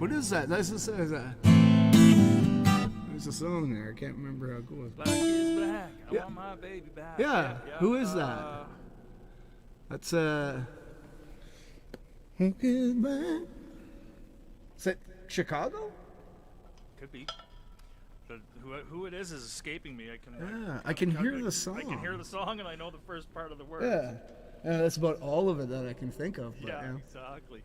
What is that? There's a song there. I can't remember how it goes. Black is black. I want my baby back. Yeah. Who is that? That's Who is black? Is that Chicago? Could be. But who it is escaping me. I can hear the song. I can hear the song, and I know the first part of the words. Yeah. That's about all of it that I can think of. But, yeah, exactly.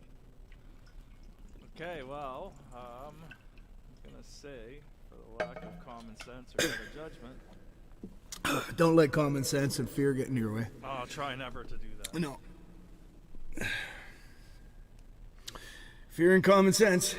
Okay, well, I'm gonna say, for the lack of common sense or better judgment, don't let common sense and fear get in your way. I'll try never to do that. No. Fear and common sense.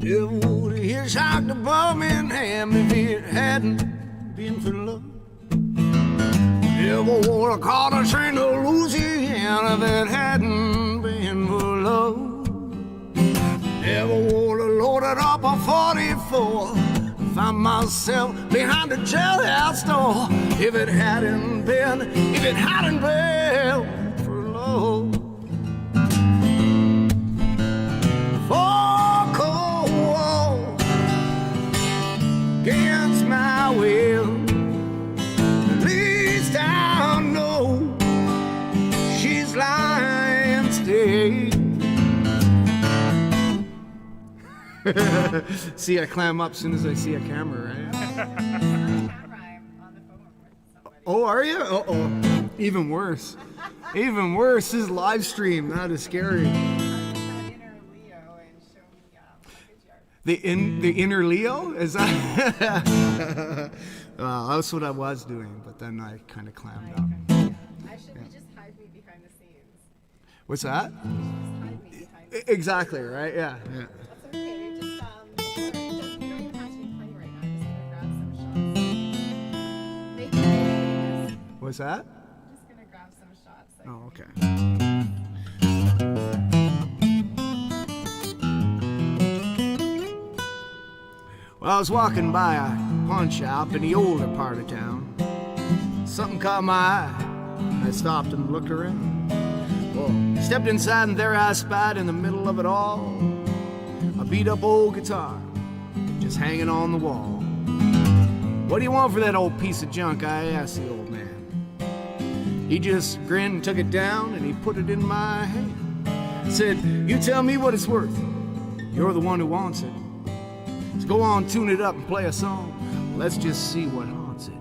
It would have hitchhiked to Birmingham if it hadn't been for love. Never would have caught a train to Louisiana if it hadn't been for love. Never would have loaded up a 44 and found myself behind the jailhouse store if it hadn't been for love. Against my will, at least I know she's lying still. See, I clam up as soon as I see a camera, right? Oh, are you? Uh-oh. Even worse. Even worse. This is live stream. That is scary. The inner Leo? Is that? Well, that's what I was doing, but then I kind of clammed up. I should just hide me behind the scenes. What's that? You should just hide me behind the scenes. Exactly, right? Yeah. That's okay. Just, you don't even have to be playing right now. I'm just gonna grab some shots. Make it. What's that? I'm just gonna grab some shots. Oh, okay. Well, I was walking by a pawn shop in the older part of town. Something caught my eye. I stopped and looked around. Well, stepped inside and there I spied in the middle of it all a beat-up old guitar just hanging on the wall. What do you want for that old piece of junk? I asked the old man. He just grinned and took it down and he put it in my hand. Said, you tell me what it's worth. You're the one who wants it. So go on, tune it up and play a song. Let's just see what haunts it.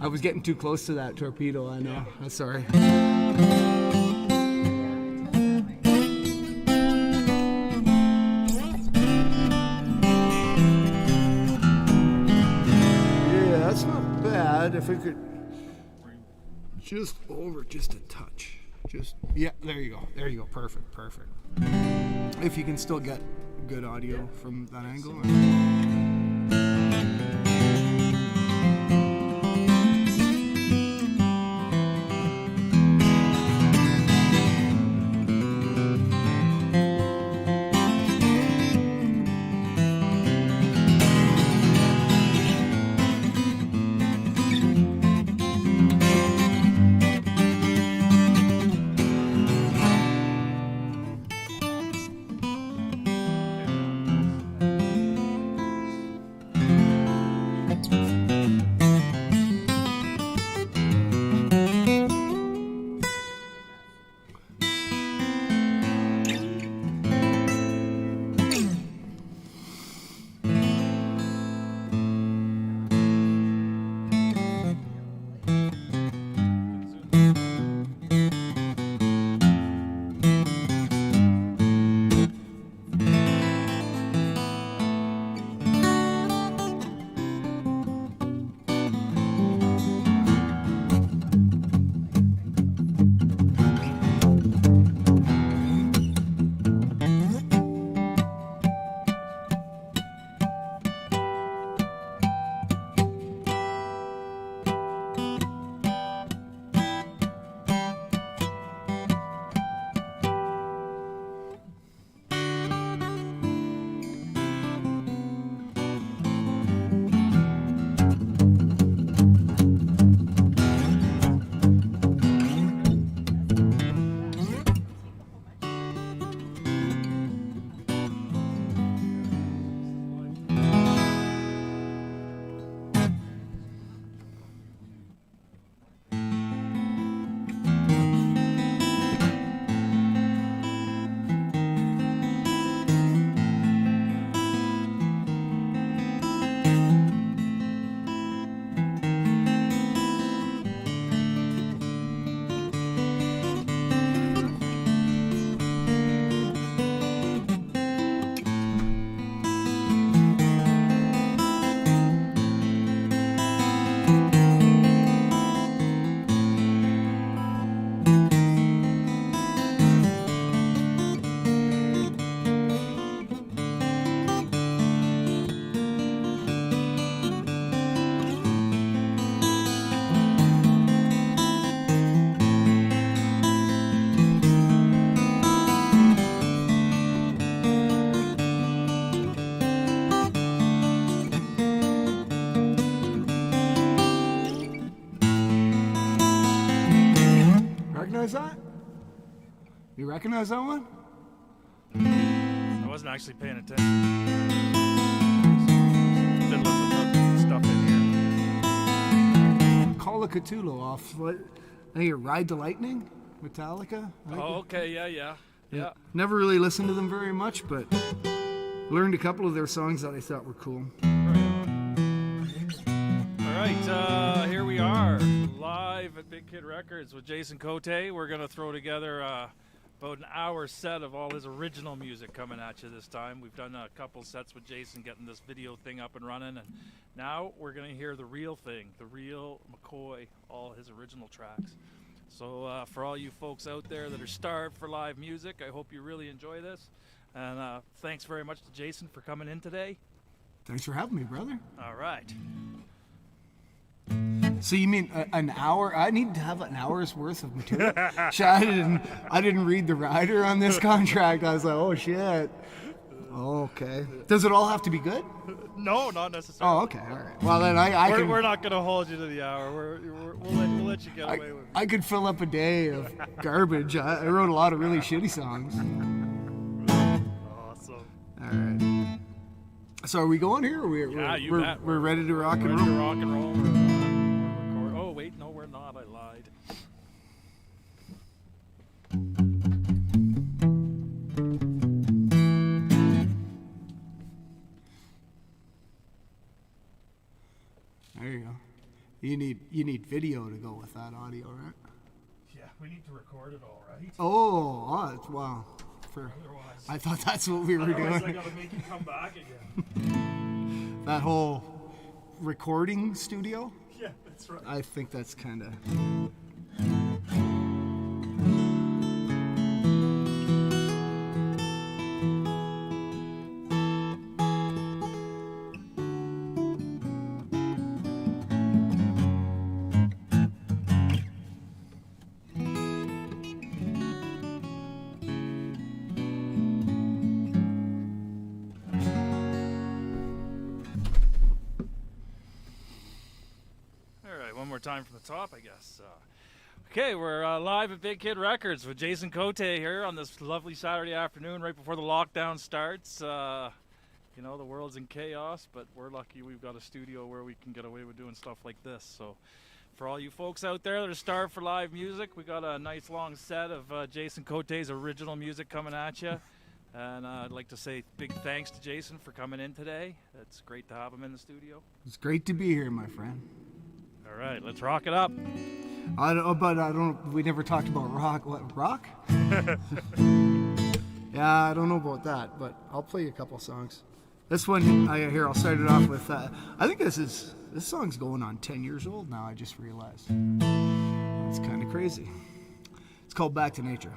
I was getting too close to that torpedo, I know. I'm sorry. That's not bad. If I could just over just a touch. Just, yeah, there you go. There you go. Perfect, perfect. If you can still get good audio from that angle. recognize that? You recognize that one? I wasn't actually paying attention. Fiddling with the stuff in here. Call of Cthulhu off. What? I think Ride the Lightning, Metallica. I think Oh, okay, yeah. Never really listened to them very much, but learned a couple of their songs that I thought were cool. All right, here we are, live at Big Kid Records with Jason Cote. We're going to throw together about an hour set of all his original music coming at you this time. We've done a couple sets with Jason getting this video thing up and running, and now we're going to hear the real thing, the real McCoy, all his original tracks. So for all you folks out there that are starved for live music, I hope you really enjoy this. And thanks very much to Jason for coming in today. Thanks for having me, brother. All right. So you mean an hour? I need to have an hour's worth of material. Shit, I didn't read the rider on this contract. I was like, oh shit. Okay. Does it all have to be good? No, not necessarily. Oh, okay. All right. Well, then We're not going to hold you to the hour. We'll let you get away with it. I could fill up a day of garbage. I wrote a lot of really shitty songs. Awesome. All right. So are we going here? Or we're ready to rock and roll? Ready to rock and roll. We're record. Oh, wait, no, we're not. I lied. There you go. You need video to go with that audio, right? Yeah, we need to record it all, right? Wow. Otherwise, I thought that's what we were doing. I gotta make you come back again. That whole recording studio? Yeah, that's right. I think that's kind of... One more time from the top, I guess. Okay, we're live at Big Kid Records with Jason Cote here on this lovely Saturday afternoon right before the lockdown starts. You know, the world's in chaos, but we're lucky we've got a studio where we can get away with doing stuff like this. So for all you folks out there that are starved for live music, we got a nice long set of Jason Cote's original music coming at you. And I'd like to say big thanks to Jason for coming in today. It's great to have him in the studio. It's great to be here, my friend. All right, let's rock it up. We never talked about rock. What, rock? Yeah, I don't know about that, but I'll play you a couple songs. This one, I'll start it off with, I think this song's going on 10 years old now, I just realized. It's kind of crazy. It's called Back to Nature.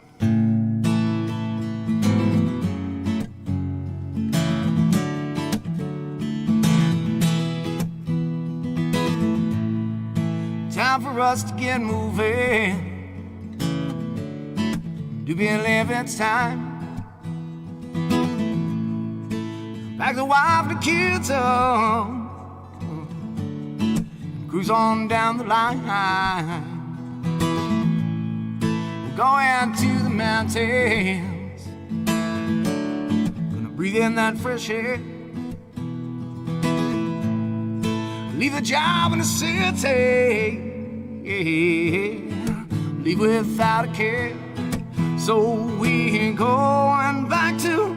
Time for us to get moving. Do believe it's time. Pack the wife and the kids up. Cruise on down the line. We're going to the mountains. Gonna breathe in that fresh air. Leave the job in the city, leave without a care. So we're going back to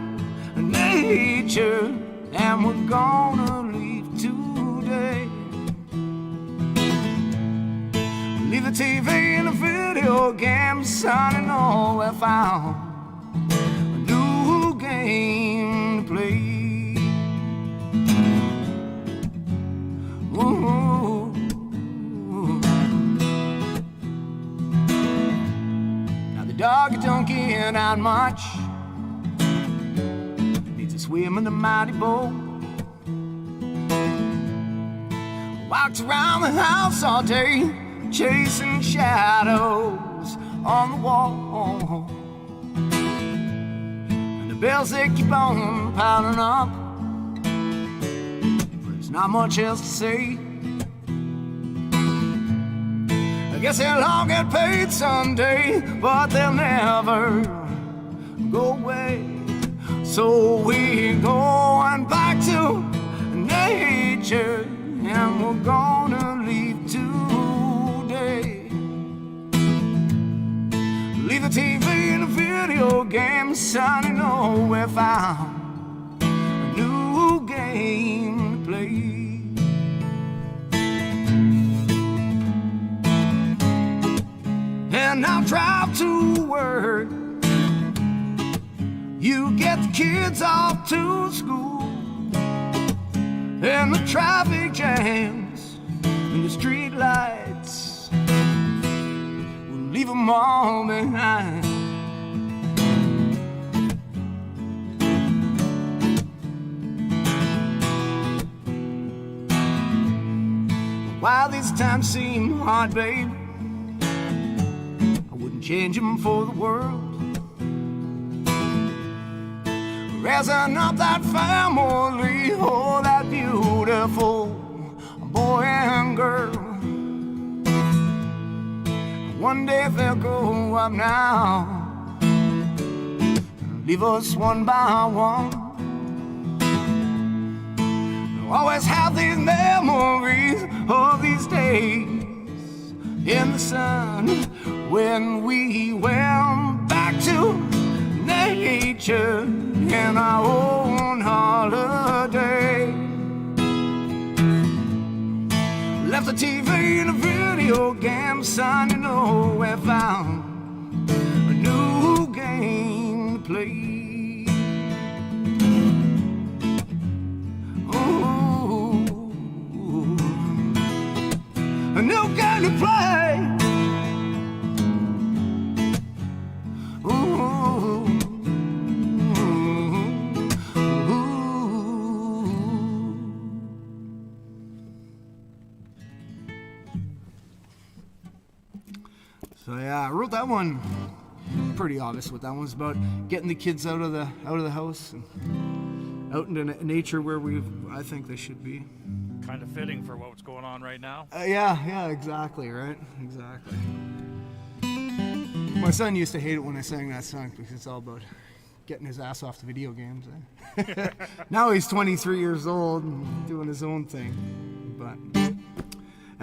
nature, and we're gonna leave today. Leave the TV and the video games, son, and all we found a new game to play. Ooh. Now the dog don't get out much, needs to swim in the mighty boat. Walked around the house all day, chasing shadows on the wall. And the bells, they keep on piling up. Not much else to say. I guess they'll all get paid someday, but they'll never go away. So we're going back to nature, and we're gonna leave today. Leave the TV and the video games, son, you know we found a new game to play. And I'll drive to work, you get the kids off to school, and the traffic jams and the street lights will leave them all behind. While these times seem hard, babe, I wouldn't change them for the world. Raising up that family, oh, that beautiful boy and girl. One day they'll grow up now, leave us one by one. They'll always have these memories of these days in the sun when we went back to nature in our own holiday. Left the TV and the video game, son, you know we found a new game to play. Ooh, a new game to play. Ooh. So yeah, I wrote that one. Pretty obvious what that one's about. Getting the kids out of the house and out into nature where I think they should be. Kind of fitting for what's going on right now. Yeah, exactly, right? Exactly. My son used to hate it when I sang that song because it's all about getting his ass off the video games. Now he's 23 years old and doing his own thing. But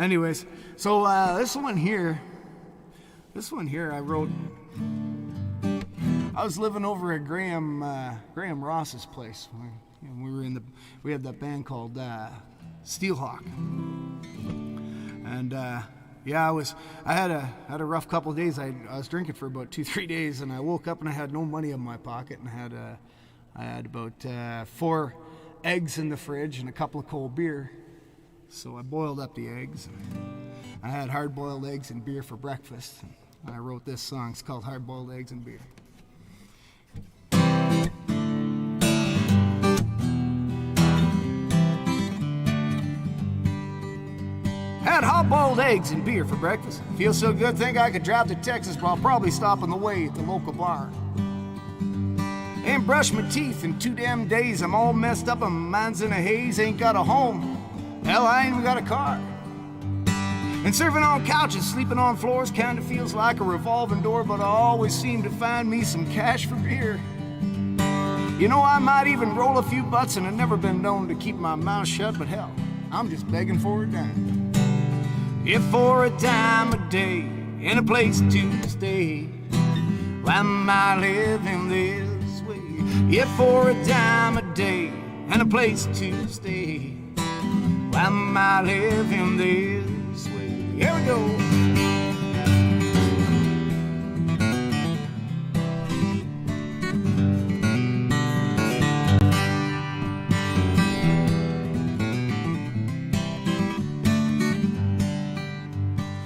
anyways, so this one here I wrote. I was living over at Graham Ross's place. We had that band called Steelhawk, and I had a rough couple of days. I was drinking for about 2-3 days, and I woke up and I had no money in my pocket, and I had about 4 eggs in the fridge and a couple of cold beer. So I boiled up the eggs. I had hard-boiled eggs and beer for breakfast. I wrote this song. It's called Hard-Boiled Eggs and Beer. Had hard-boiled eggs and beer for breakfast. Feel so good, think I could drive to Texas, but I'll probably stop on the way at the local bar. Ain't brushed my teeth in 2 damn days. I'm all messed up and my mind's in a haze. Ain't got a home. Hell, I ain't even got a car. And serving on couches, sleeping on floors, kinda feels like a revolving door, but I always seem to find me some cash for beer. You know, I might even roll a few butts, and I've never been known to keep my mouth shut, but hell, I'm just begging for a dime. If for a dime a day and a place to stay, why am I living this way? If for a dime a day and a place to stay, why am I living this way? Here we go.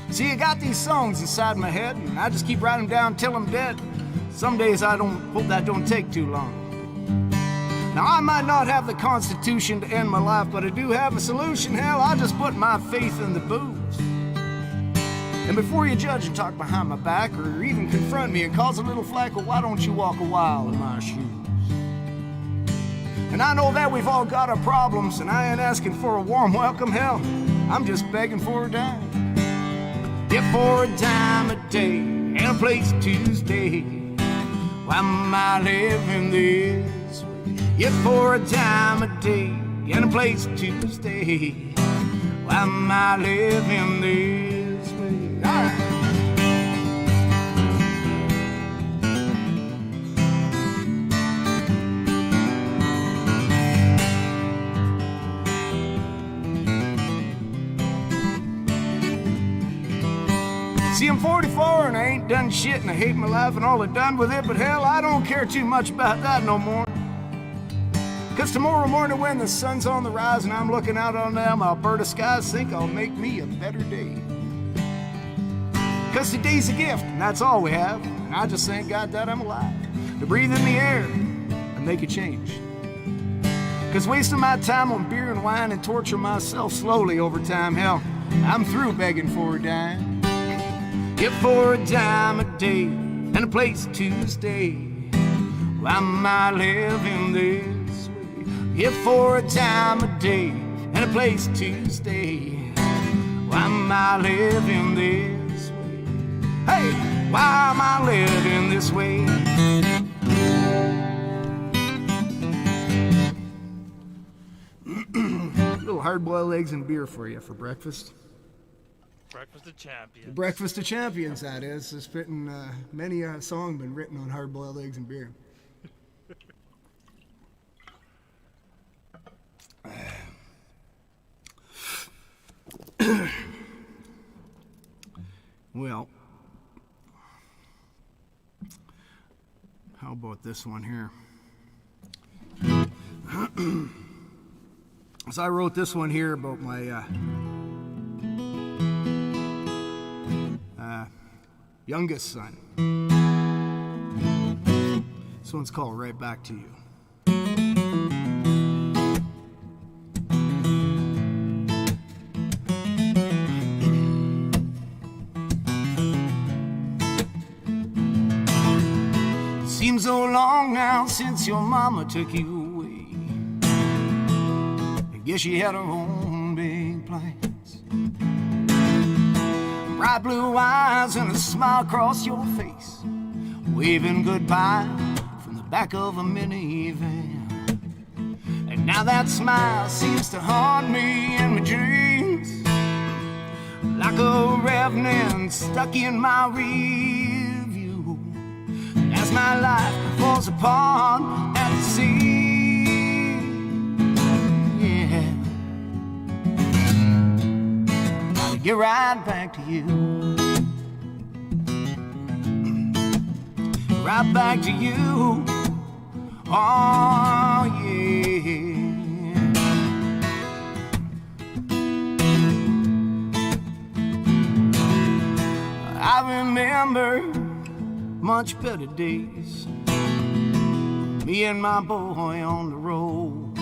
See, I got these songs inside my head, and I just keep writing them down till I'm dead. Some days I hope that don't take too long. Now, I might not have the constitution to end my life, but I do have a solution. Hell, I'll just put my faith in the booze. And before you judge and talk behind my back, or even confront me and cause a little flack, well, why don't you walk a while in my shoes? And I know that we've all got our problems, and I ain't asking for a warm welcome. Hell, I'm just begging for a dime. If for a dime a day and a place to stay, why am I living this way? If for a dime a day and a place to stay, why am I living this way? All right. See, I'm 44 and I ain't done shit and I hate my life and all I've done with it, but hell, I don't care too much about that no more. Cause tomorrow morning when the sun's on the rise and I'm looking out on them Alberta skies, think I'll make me a better day. Cause today's a gift and that's all we have, and I just thank God that I'm alive to breathe in the air and make a change. Cause wasting my time on beer and wine and torture myself slowly over time, hell, I'm through begging for a dime. If for a dime a day and a place to stay, why am I living this way? If for a dime a day and a place to stay, why am I living this way? Hey, why am I living this way? Little hard-boiled eggs and beer for you for breakfast. Breakfast of champions. Breakfast of champions, that is. There's been many a song been written on hard-boiled eggs and beer. Well, how about this one here? So I wrote this one here about my youngest son. This one's called Right Back to You. Seems so long now since your mama took you away. I guess she had her own big plans. Bright blue eyes and a smile across your face, waving goodbye from the back of a minivan. And now that smile seems to haunt me in my dreams, like a revenant stuck in my rear view. As my life falls apart at the sea, yeah, gotta get right back to you. Right back to you, oh yeah. I remember much better days, me and my boy on the road,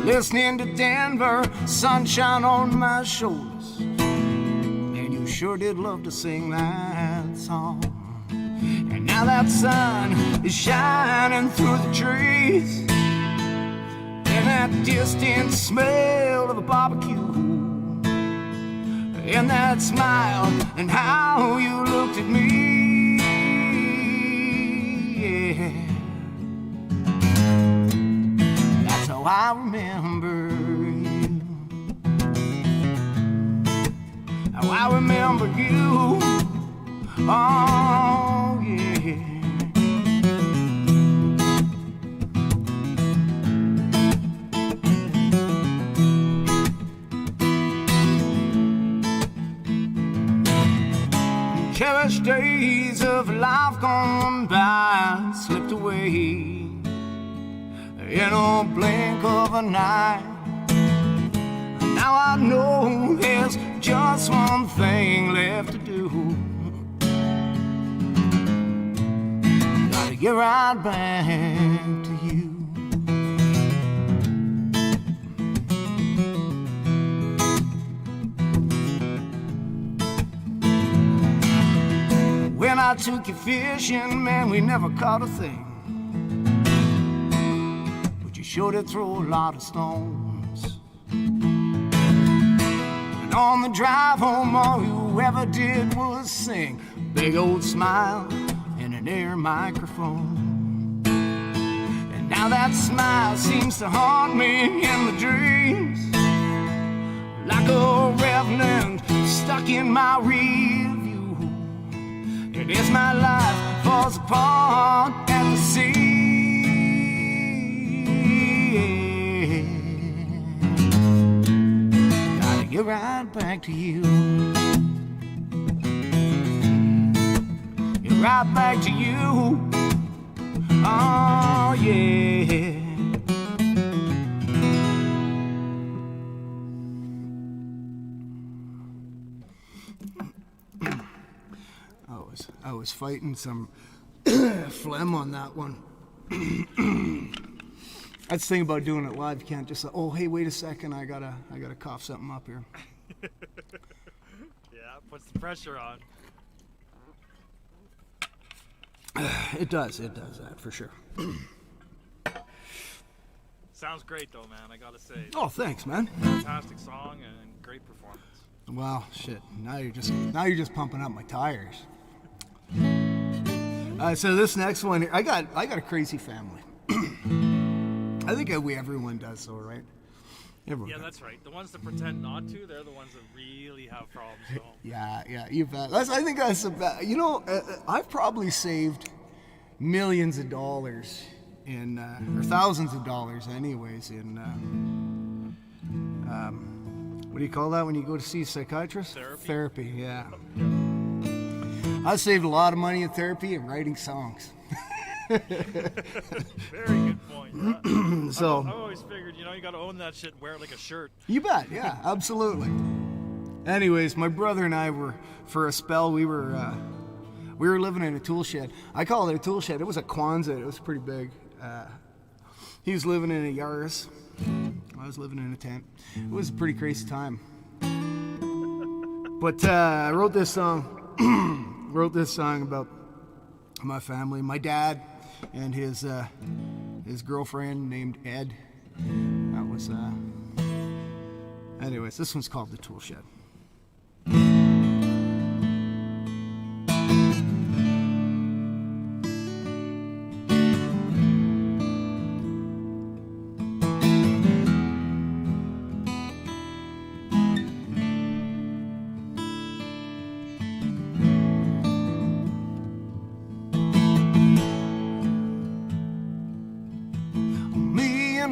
listening to Denver, sunshine on my shoulders. And you sure did love to sing that song. And now that sun is shining through the trees, and that distant smell of a barbecue, and that smile and how you looked at me, yeah. That's how I remember you. How I remember you, oh yeah. Cherished days of life gone by slipped away in a blink of an eye. Now I know there's just one thing left to do. Gotta get right back to you. When I took you fishing, man, we never caught a thing, but you sure did throw a lot of stones. And on on the drive home, all you ever did was sing. Big old smile and an air microphone. And now that smile seems to haunt me in the dreams, like a revenant stuck in my rear view. And as my life falls apart at the seams, get right back to you. Get right back to you. Oh yeah. I was fighting some phlegm on that one. That's the thing about doing it live. You can't just say, oh, hey, wait a second, I gotta cough something up here. Yeah, puts the pressure on. It does that for sure. Sounds great though, man, I gotta say. Oh, thanks, man. Fantastic song and great performance. Wow, shit. Now you're just pumping up my tires. So this next one, I got a crazy family. I think everyone does, though, right? Everyone. Yeah, that's right. The ones that pretend not to, they're the ones that really have problems. So. Yeah, you bet. I think that's about. You know, I've probably saved millions of dollars in, or thousands of dollars, anyways, in. What do you call that when you go to see a psychiatrist? Therapy. Yeah. I saved a lot of money in therapy and writing songs. Very good point. Yeah. So I've always figured, you got to own that shit, wear it like a shirt. You bet, yeah, absolutely. Anyways, my brother and I were, for a spell, we were living in a tool shed. I call it a tool shed. It was a Quonset. It was pretty big. He was living in a Yaris. I was living in a tent. It was a pretty crazy time. But I wrote this song. About my family, my dad, and his girlfriend named Ed. That was. Anyways, this one's called The Tool Shed.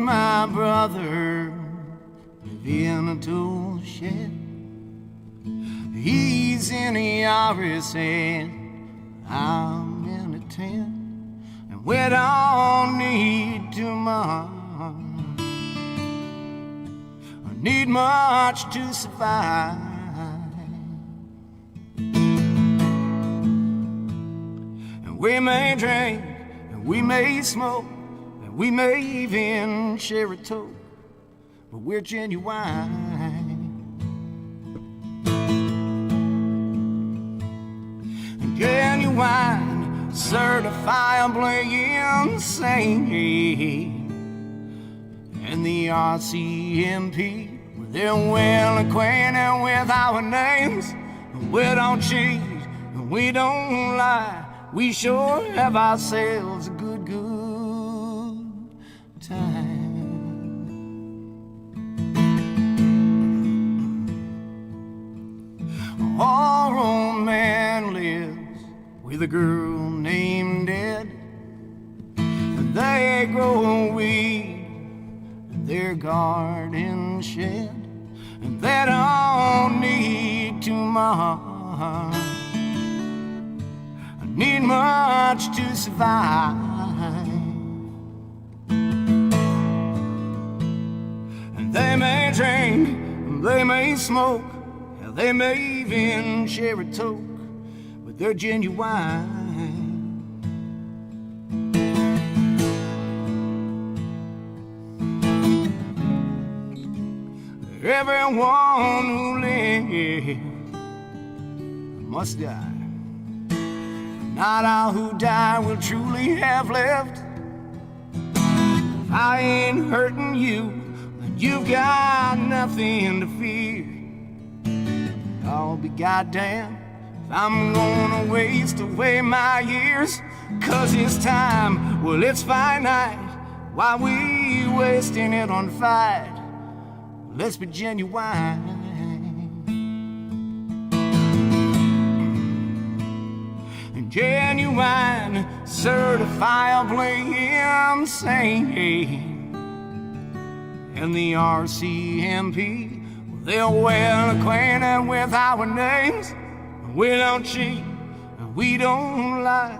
My brother live in a tool shed. He's in a Yaris and I'm in a tent, and we don't need too much. I need much to survive. And we may drink and we may smoke, we may even share a toke, but we're genuine. Genuine, certifiably insane. And the RCMP, they're well acquainted with our names. We don't cheat, we don't lie. We sure have ourselves a good time. Our old man lives with a girl named Ed. They grow weed in their garden shed, and they don't need too much. I need much to survive. They may drink, they may smoke, they may even share a toke, but they're genuine. Everyone who lives must die. Not all who die will truly have lived. If I ain't hurting you, you've got nothing to fear. I'll be goddamn if I'm gonna waste away my years. 'Cause it's time, well it's finite. Why we wasting it on fight? Let's be genuine. Genuine, certifiably insane. And the RCMP, well, they're well acquainted with our names. We don't cheat, we don't lie.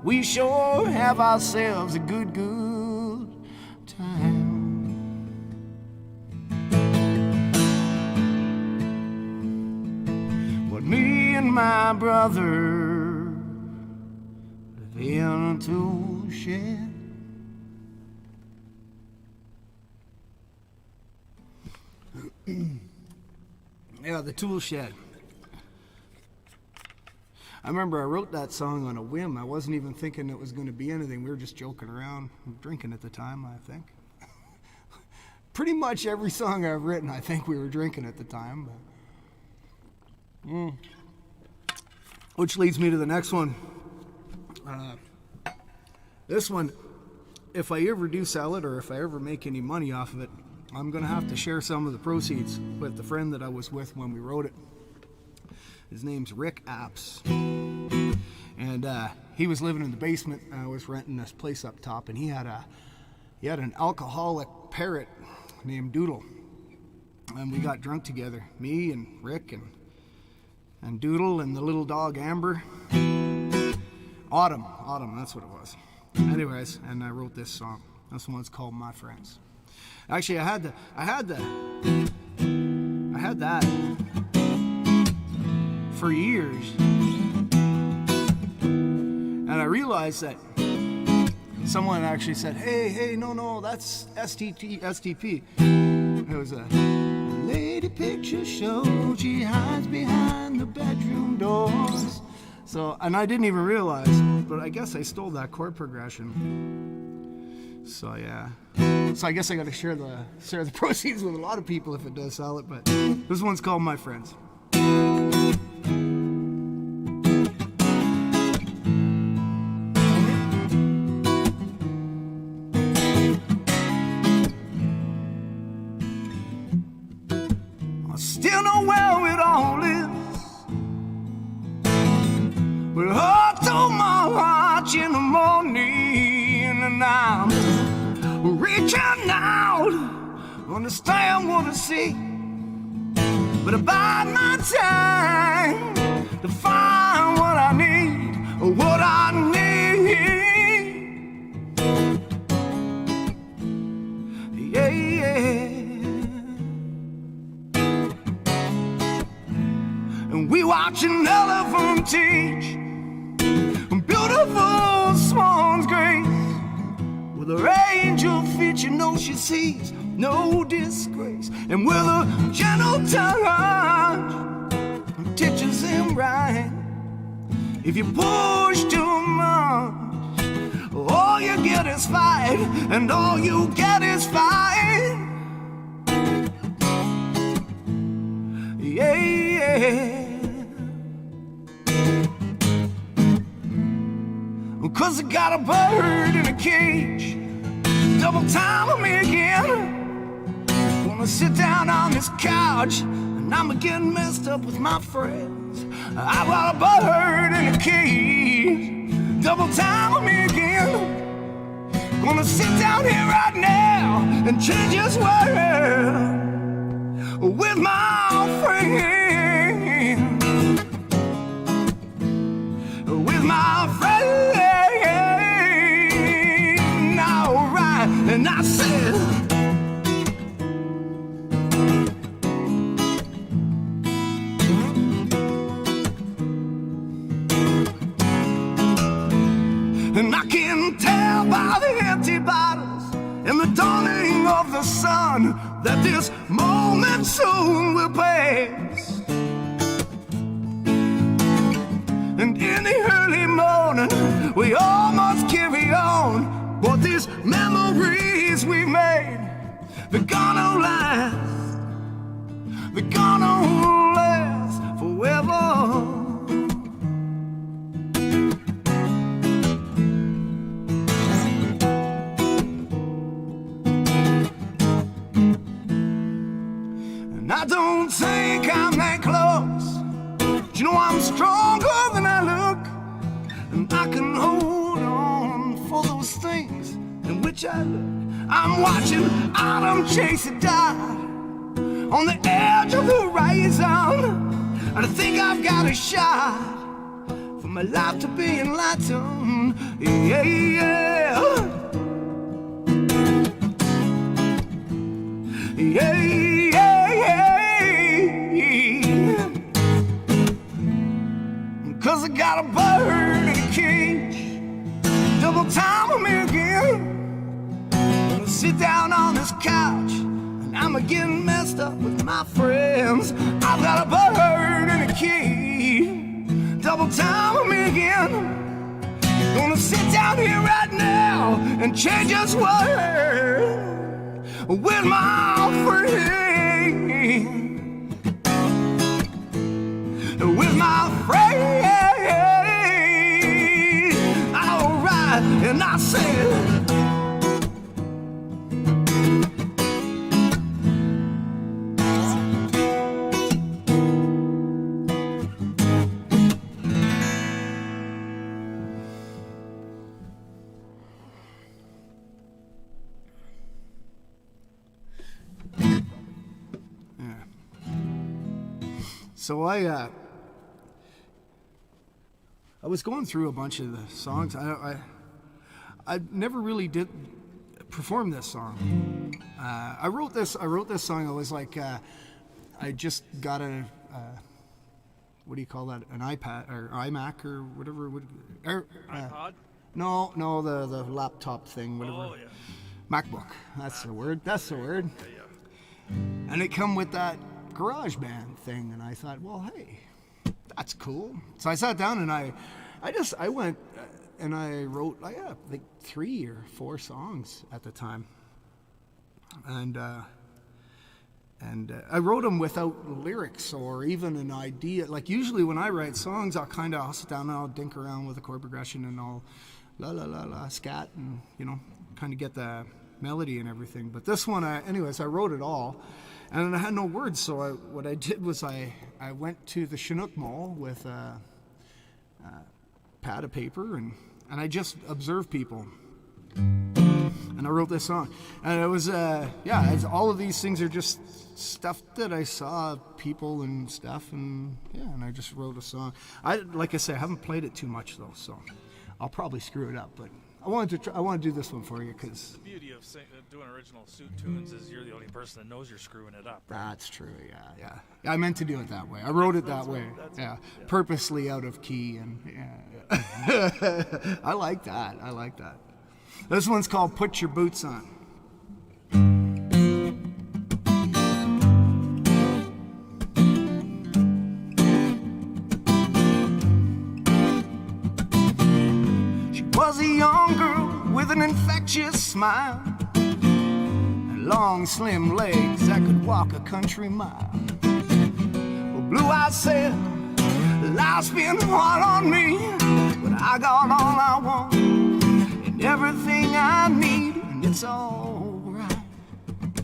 We sure have ourselves a good time. But me and my brother in a tool shed. Yeah, the tool shed. I remember I wrote that song on a whim. I wasn't even thinking it was going to be anything. We were just joking around, drinking at the time, I think. Pretty much every song I've written, I think we were drinking at the time. But, which leads me to the next one. This one, if I ever do sell it or if I ever make any money off of it, I'm going to have to share some of the proceeds with the friend that I was with when we wrote it. His name's Rick Apps. And he was living in the basement. I was renting this place up top, and he had an alcoholic parrot named Doodle. And we got drunk together, me and Rick and Doodle and the little dog Amber. Autumn, that's what it was. Anyways, and I wrote this song. This one's called My Friends. Actually, I had that for years. And I realized that someone actually said, hey, no, that's STP. It was a lady picture show. She hides behind the bedroom doors. So, and I didn't even realize, but I guess I stole that chord progression. So yeah. So I guess I got to share the proceeds with a lot of people if it does sell it. But this one's called My Friends. I still know where it all is. But I told my watch in the morning, and I'm reaching out, understand what I see. But I bide my time to find what I need, what I need. Yeah. And we watch an elephant teach beautiful swan's grace. With her angel feet, you know she sees no disgrace. And with a gentle touch, teaches him right. If you push too much, all you get is fight, and all you get is fight. Yeah. 'Cause I got a bird in a cage, double time on me again. Wanna sit down on this couch, and I'm getting messed up with my friends. I got a bird in a cage, double time on me again. Gonna sit down here right now and change this world with my friends. With my friends. And I said, and I can tell by the empty bottles and the dawning of the sun that this moment soon will pass. And in the early morning, we all must carry on. But these memories we made, they're gonna last. They're gonna last forever. And I don't think I'm that close. But you know I'm stronger than I look, and I can hold on for those things in which I look. I'm watching autumn chase it down on the edge of the horizon, and I think I've got a shot for my life to be enlightened. Yeah, yeah. Yeah, yeah, yeah. 'Cause I got a bird in a cage, double time on me again. Gonna sit down on this couch, and I'm getting messed up with my friends. I've got a bird in a cage, double time on me again. Gonna sit down here right now and change this world with my friend, with my friend. All right, and I said, so I was going through a bunch of the songs. I never really did perform this song. I wrote this song. I was like, I just got a what do you call that? An iPad or iMac or whatever. iPod? No, the laptop thing, whatever. Oh, yeah. MacBook. That's the word. That's the word. Yeah. And it come with that GarageBand thing, and I thought, well, hey, that's cool. So I sat down and I went and I wrote like 3 or 4 songs at the time, and I wrote them without lyrics or even an idea. Like usually when I write songs, I'll sit down and I'll dink around with a chord progression and I'll la la la la scat and kind of get the melody and everything. But this one, anyways, I wrote it all. And I had no words, so what I did was I went to the Chinook Mall with a pad of paper, and I just observed people. And I wrote this song. And it was, all of these things are just stuff that I saw, people and stuff, and I just wrote a song. Like I say, I haven't played it too much, though, so I'll probably screw it up, but I want to do this one for you, because The beauty of doing original suit tunes is you're the only person that knows you're screwing it up. Right? That's true. Yeah. I meant to do it that way. I wrote it that way. Yeah, purposely out of key, and I like that. This one's called "Put Your Boots On." Was a young girl with an infectious smile and long slim legs that could walk a country mile. Well, Blue Eyes said, life's been hard on me, but I got all I want and everything I need, and it's all right.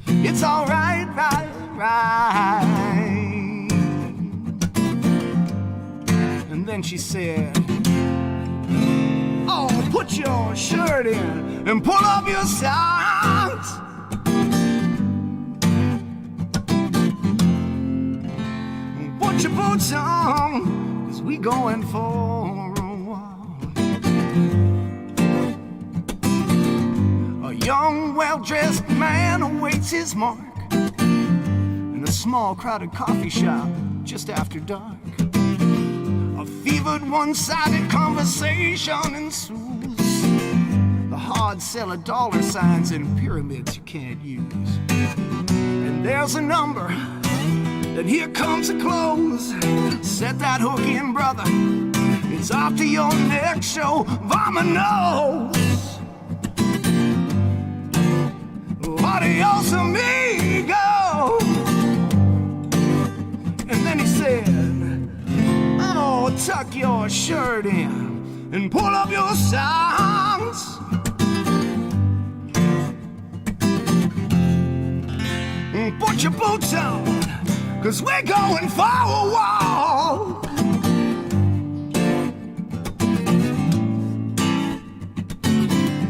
It's all right, right. And then she said, oh, put your shirt in and pull up your socks. Put your boots on, 'cause we going for a walk. A young, well-dressed man awaits his mark in a small, crowded coffee shop just after dark. A fevered, one-sided conversation ensues. The hard sell of dollar signs and pyramids you can't use. And there's a number that here comes to close. Set that hook in, brother. It's off to your next show. Vamonos. Adios, amigo. And then he said, oh, tuck your shirt in and pull up your socks. Put your boots on 'cause we're going for a walk.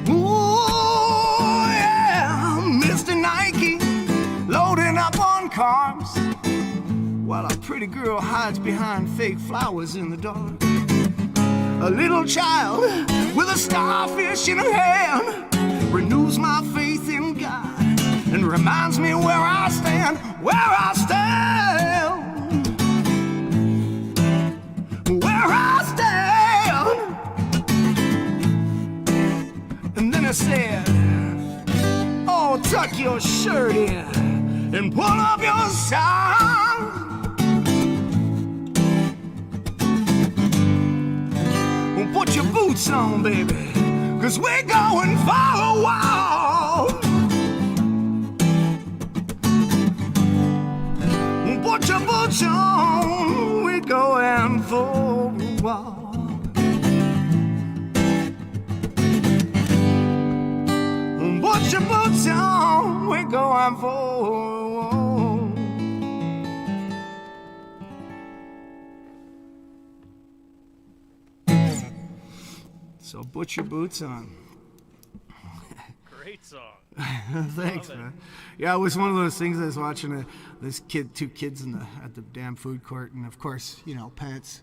Ooh, yeah, Mr. Nike, loading up on carbs, while a pretty girl hides behind fake flowers in the dark. A little child with a starfish in her hand renews my faith in God and reminds me where I stand, where I stand, where I stand. And then I said, oh, tuck your shirt in and pull up your socks. Put your boots on, baby, 'cause we're going for a walk. Put your boots on, we're going for a walk. Put your boots on, we're going for a walk. So put your boots on. Great song. Thanks, Love it. man. Yeah, it was one of those things. I was watching two kids at the damn food court, and of course, you know, pants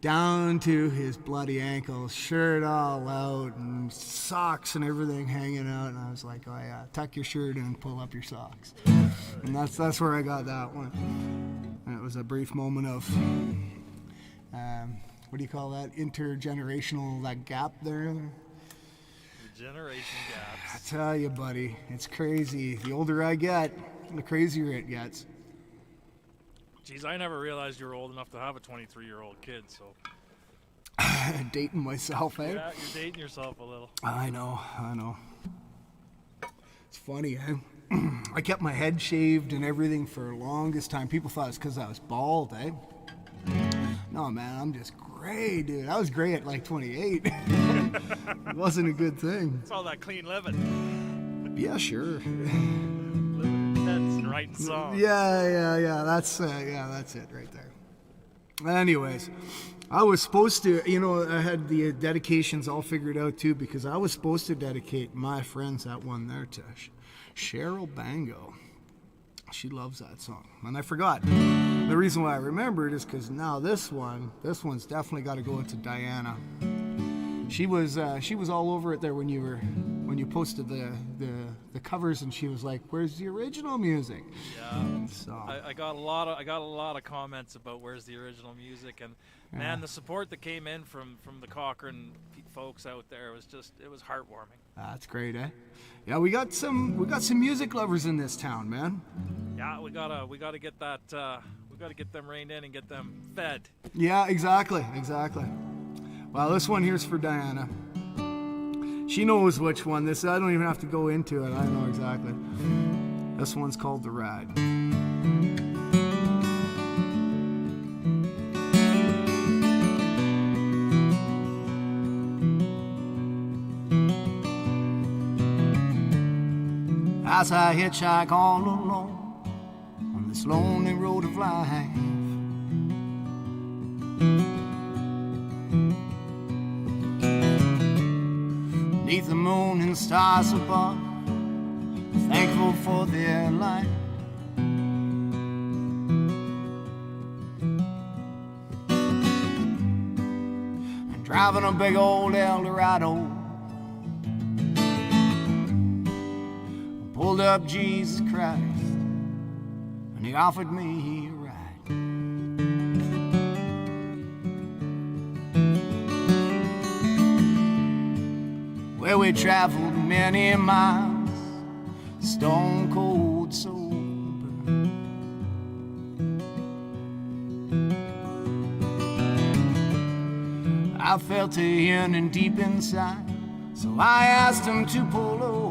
down to his bloody ankles, shirt all out, and socks and everything hanging out. And I was like, oh yeah, tuck your shirt in and pull up your socks. And that's where I got that one. And it was a brief moment of what do you call that? Intergenerational, that gap there. The generation I gaps. tell you, buddy, it's crazy. The older I get, the crazier it gets. Geez, I never realized you were old enough to have a 23-year-old kid, so. Dating myself, eh? Yeah, you're dating yourself a little. I know. It's funny, eh? I kept my head shaved and everything for the longest time. People thought it's because I was bald, eh? No, man, I'm just gray, dude. I was gray at like 28. It wasn't a good thing. It's all that clean living. Yeah, sure. Living in tents and writing songs. Yeah. That's it right there. Anyways, I was supposed to, you know, I had the dedications all figured out too, because I was supposed to dedicate my friends that one there to Cheryl Bango. She loves that song, and I forgot. The reason why I remembered is because now this one's definitely got to go to Diana. She was all over it there when you posted the covers, and she was like, "Where's the original music?" Yeah. So I got a lot of comments about where's the original music, and man, the support that came in from the Cochrane folks out there was heartwarming. that's great, eh? Yeah, we got some music lovers in this town, man. Yeah, we gotta get that. We gotta get them reined in and get them fed. Yeah, exactly. Well, this one here's for Diana. She knows which one. This I don't even have to go into it. I know exactly. This one's called The Ride. As I hitchhike all alone on this lonely road of life, beneath the moon and stars above, thankful for their life. And driving a big old Eldorado, pulled up Jesus Christ, and he offered me a ride. Where we traveled many miles, stone cold sober. I felt a yearning deep inside, so I asked him to pull over.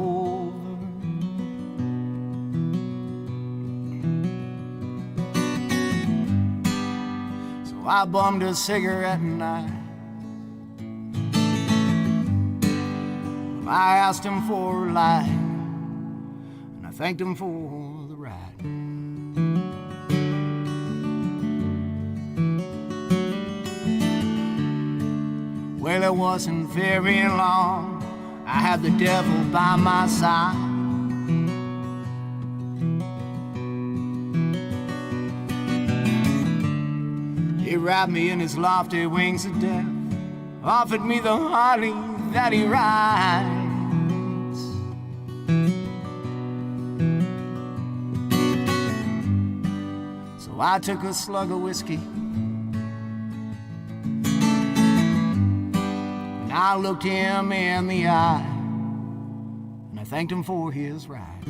So I bummed a cigarette and I asked him for a light, and I thanked him for the ride. it wasn't very long, I had the devil by my side. He wrapped me in his lofty wings of death, offered me the Harley that he rides. So I took a slug of whiskey and I looked him in the eye, and I thanked him for his ride.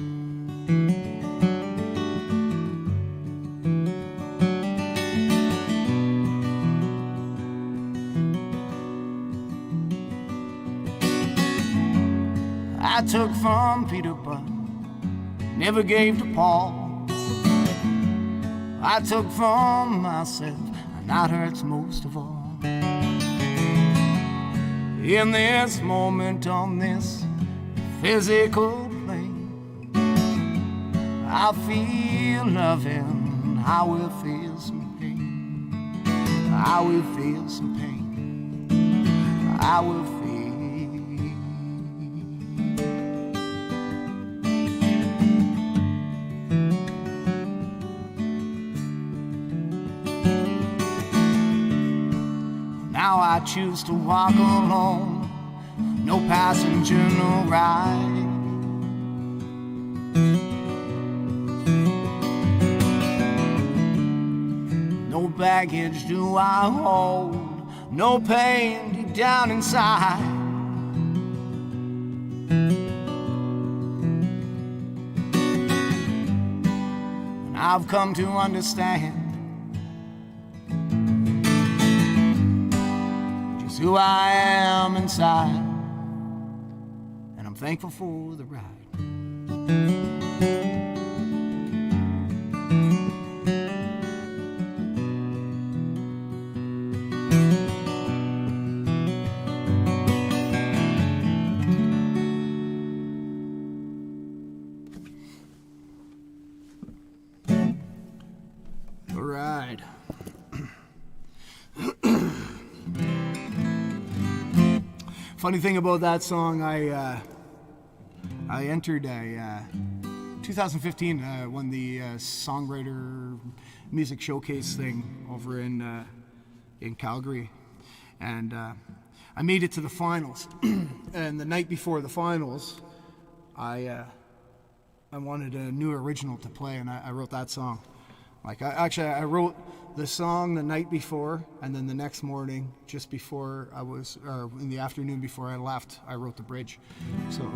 I took from Peter but never gave to Paul. I took from myself, and that hurts most of all. In this moment, on this physical plane, I feel loving, I will feel some pain. I will feel some pain. I will feel. Now I choose to walk alone, no passenger, no ride. No baggage do I hold, no pain deep down inside. And I've come to understand who I am inside, and I'm thankful for the ride. All right. Funny thing about that song, I entered a 2015 won the songwriter music showcase thing over in Calgary, and I made it to the finals. And the night before the finals, I wanted a new original to play, and I wrote that song. Like I wrote the song the night before, and then the next morning, just before in the afternoon before I left, I wrote the bridge. So it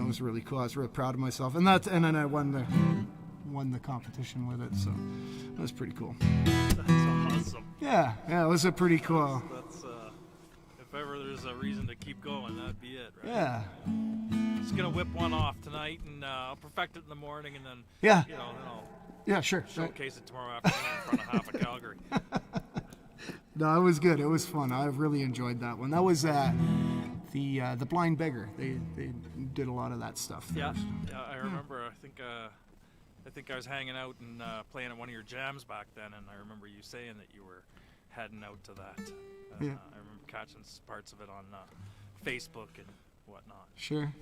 was really cool. I was really proud of myself, and then I won the competition with it. So it was pretty cool. That's awesome. Yeah, it was a pretty cool. That's if ever there's a reason to keep going, that'd be it, right? Yeah. Just gonna whip one off tonight, and I'll perfect it in the morning, and then Yeah. then I'll Yeah, sure. showcase it tomorrow afternoon in front of half of Calgary. No, it was good. It was fun. I really enjoyed that one. That was the Blind Beggar. They did a lot of that stuff there. Yeah, I remember. I think I was hanging out and playing at one of your jams back then, and I remember you saying that you were heading out to that. Yeah. I remember catching parts of it on Facebook and whatnot. Sure.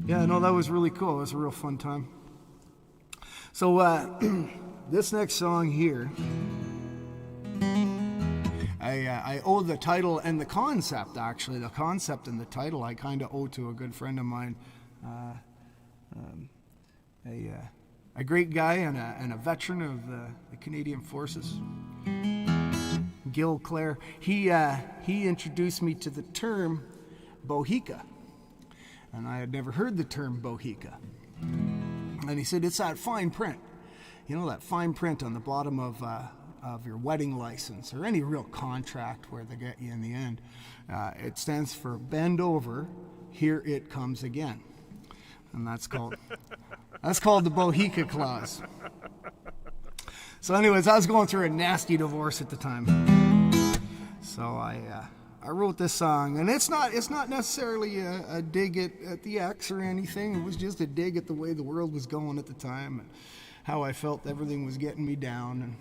Yeah. No, that was really cool. It was a real fun time. So this next song here, I owe the title and the concept, actually. The concept and the title I kind of owe to a good friend of mine, a great guy and a veteran of the Canadian Forces, Gil Clare. He introduced me to the term bohica, and I had never heard the term bohica. And he said, it's that fine print, that fine print on the bottom of your wedding license or any real contract where they get you in the end. It stands for bend over, here it comes again. And that's called the bohica clause. So anyways, I was going through a nasty divorce at the time. So I wrote this song, and it's not necessarily a dig at the ex or anything. It was just a dig at the way the world was going at the time, and how I felt everything was getting me down, and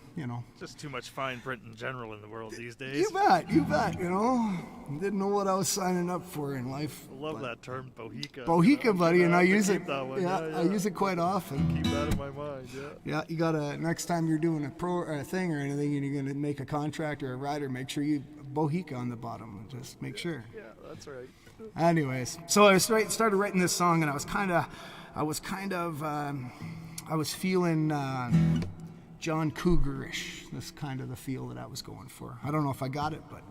Just too much fine print in general in the world these days. you bet, didn't know what I was signing up for in life. I love that term, bohica. Bohica, buddy, and I use it. That one. Yeah, I use it quite often. Keep that in my mind. Yeah. Yeah, you gotta, next time you're doing a thing or anything, and you're gonna make a contract or a rider, make sure you bohica on the bottom. Just make sure. Yeah, that's right. Anyways, so I started writing this song, and I was feeling John Cougar-ish. That's kind of the feel that I was going for. I don't know if I got it, but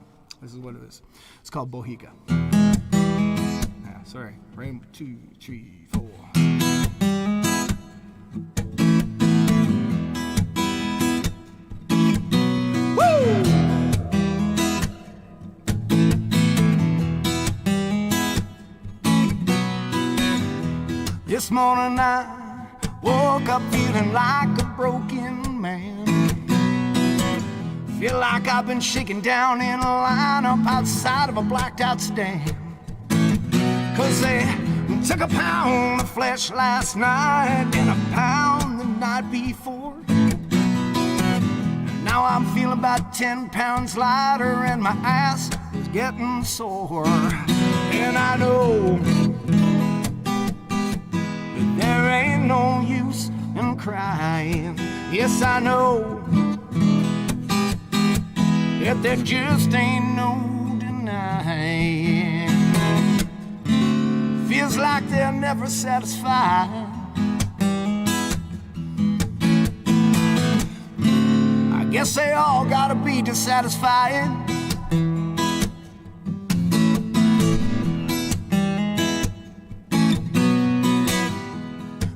this is what it is. It's called Bohica. Yeah, sorry. Frame 2, 3, 4. Woo! This morning I woke up feeling like a broken man. Feel like I've been shaken down in a lineup outside of a blacked out sedan. 'Cause they took a pound of flesh last night and a pound the night before. Now I'm feeling about 10 pounds lighter and my ass is getting sore. And I know there ain't no use in crying. Yes, I know that there just ain't no denying. Feels like they're never satisfied. I guess they all gotta be dissatisfied.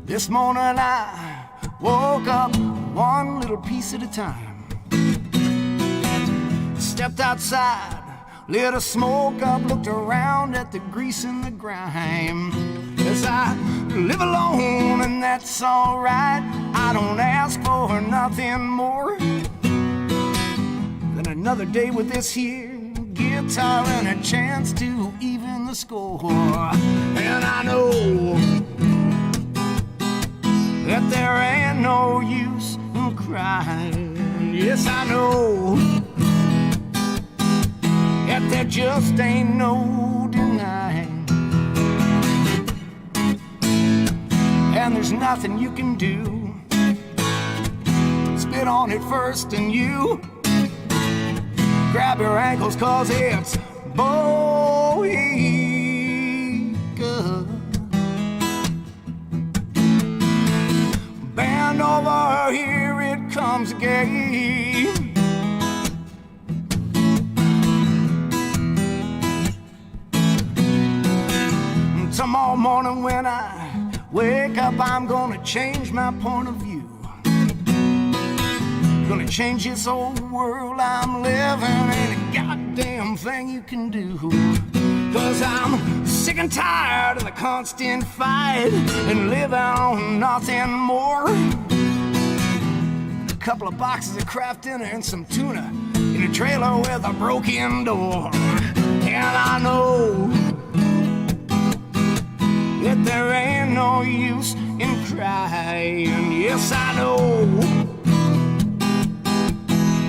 This morning I woke up one little piece at a time. Stepped outside, lit a smoke up, looked around at the grease and the grime. As I live alone and that's alright, I don't ask for nothing more than another day with this here guitar and a chance to even the score. And I know that there ain't no use in crying. Yes, I know that there just ain't no denying. And there's nothing you can do. Spit on it first and you grab your ankles, 'cause it's Bohica. Band over, here it comes again. Tomorrow morning when I wake up, I'm gonna change my point of view. Gonna change this old world I'm living, ain't a goddamn thing you can do. 'Cause I'm sick and tired of the constant fight and living on nothing more. A couple of boxes of Kraft dinner and some tuna in a trailer with a broken door. And I know that there ain't no use in crying. Yes, I know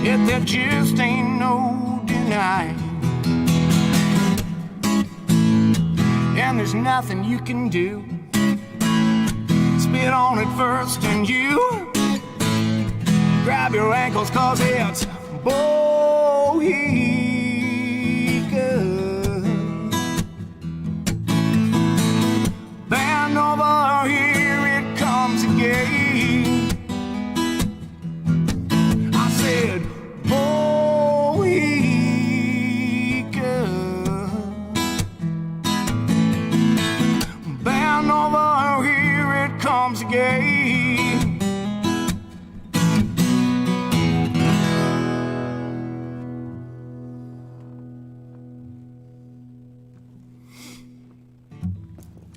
that there just ain't no denying. And there's nothing you can do. Spit on it first and you grab your ankles, 'cause it's Bohica. Band over, here it comes again. I said Bohica. Band over, here it comes again.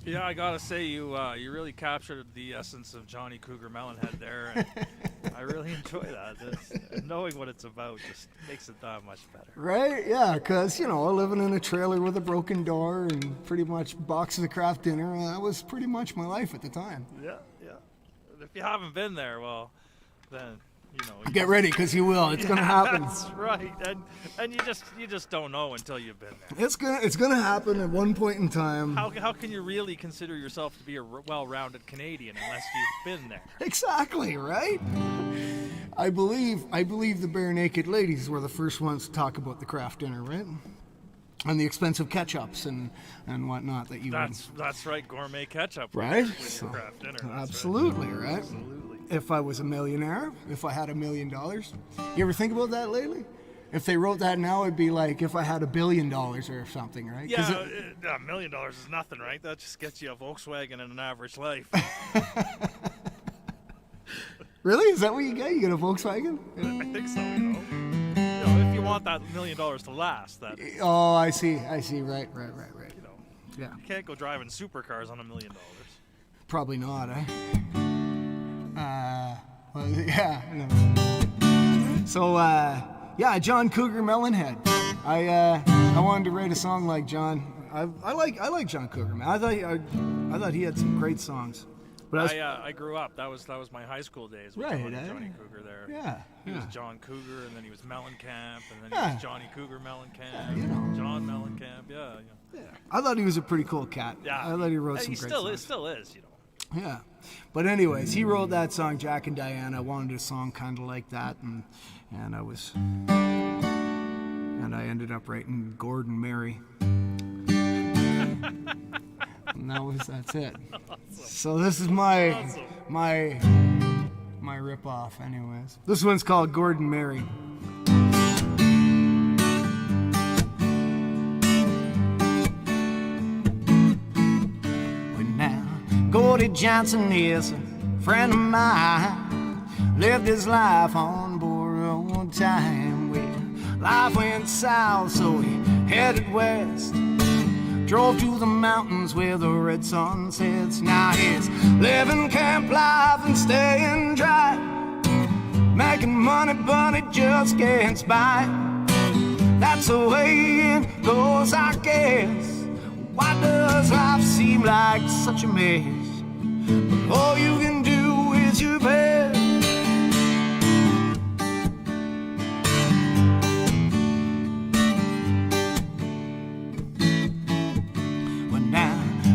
Yeah, I gotta say you really captured the essence of Johnny Cougar Melonhead there, and I really enjoy that. And knowing what it's about just makes it that much better. Right? Yeah, because, living in a trailer with a broken door and pretty much boxes of Kraft dinner, that was pretty much my life at the time. Yeah. if you haven't been there, well, then you know. Get ready, because you will. It's gonna happen. That's right, and you just don't know until you've been there. It's gonna happen at one point in time. How can you really consider yourself to be a well-rounded Canadian unless you've been there? Exactly, right? I believe the Bare Naked Ladies were the first ones to talk about the craft dinner, right? And the expensive ketchups and whatnot that you That's right, gourmet ketchup. right? With So, your craft dinner. That's absolutely, right. right? Absolutely. If I was a millionaire, if I had $1 million, you ever think about that lately? If they wrote that now, it'd be like if I had $1 billion or something, right? 'Cause Yeah, $1 million is nothing, right? That just gets you a Volkswagen and an average life. Really? Is that what you get? You get a Volkswagen? I think so, you know. You know, if you want that $1 million to last, that you Oh, I see. Right. know, Yeah. you can't go driving supercars on $1 million. Probably not, eh? Well, yeah. No. So, yeah, John Cougar Melonhead. I wanted to write a song like John. I like John Cougar, man. I thought he had some great songs. But I grew up. That was my high school days. With Right, Johnny, eh? Johnny Cougar there. Yeah, He was yeah. John Cougar, and then he was Mellencamp, and then Yeah. he was Johnny Cougar Mellencamp, you know. John Mellencamp. Yeah. I thought he was a pretty cool cat. Yeah. I thought he wrote Hey, some he great still songs. is, still is, you know. Yeah. But anyways, he wrote that song, Jack and Diana. I wanted a song kind of like that, and I ended up writing Gordon Mary. And that's it. Awesome. So this is my Awesome. my rip-off anyways. This one's called Gordon Mary. Well, now, Gordy Johnson is a friend of mine. Lived his life on borrowed time. Well, life went south, so he headed west. Drove to the mountains where the red sun sets. Now he's living camp life and staying dry. Making money, but it just gets by. That's the way it goes, I guess. Why does life seem like such a mess? But all you can do is your best.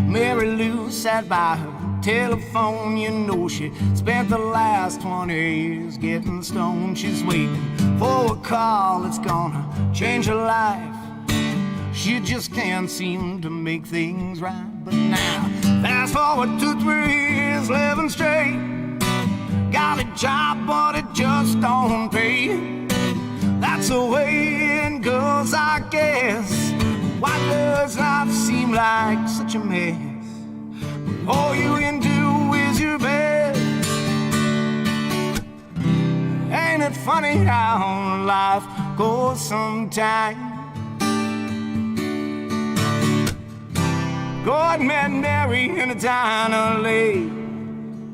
Mary Lou sat by her telephone. You know she spent the last 20 years getting stoned. She's waiting for a call that's gonna change her life. She just can't seem to make things right. But now, fast forward 2-3 years living straight. Got a job but it just don't pay. That's the way it goes, I guess. Why does life seem like such a mess? All you can do is your best. Ain't it funny how life goes sometimes? God met Mary in a diner late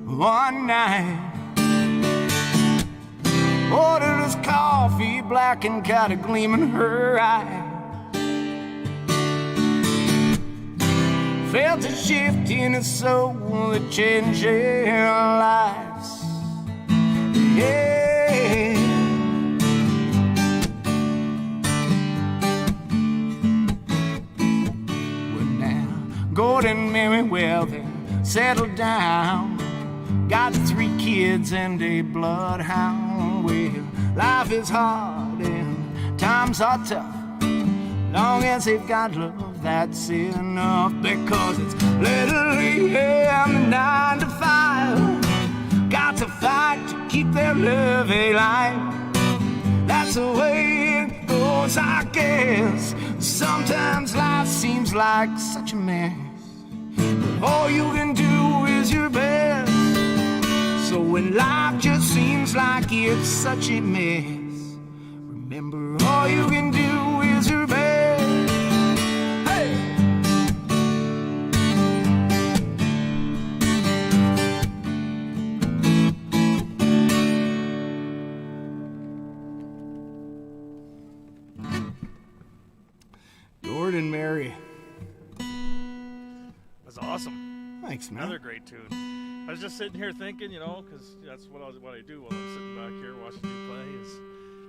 one night. Ordered his coffee black and got a gleam in her eye. Felt a shift in his soul that changed their lives. Yeah. Well, now, Gordon and Mary, well, they settled down. Got 3 kids and a bloodhound. Well, life is hard and times are tough. Long as they've got love, that's enough. Because it's literally the 9 to 5. Got to fight to keep their love alive. That's the way it goes, I guess. Sometimes life seems like such a mess, but all you can do is your best. So when life just seems like it's such a mess, remember all you can do is your best. Hey! Gordon Mary. That's awesome. Thanks, man. Another great tune. I was just sitting here thinking, you know, because that's what I do while I'm sitting back here watching you play. Is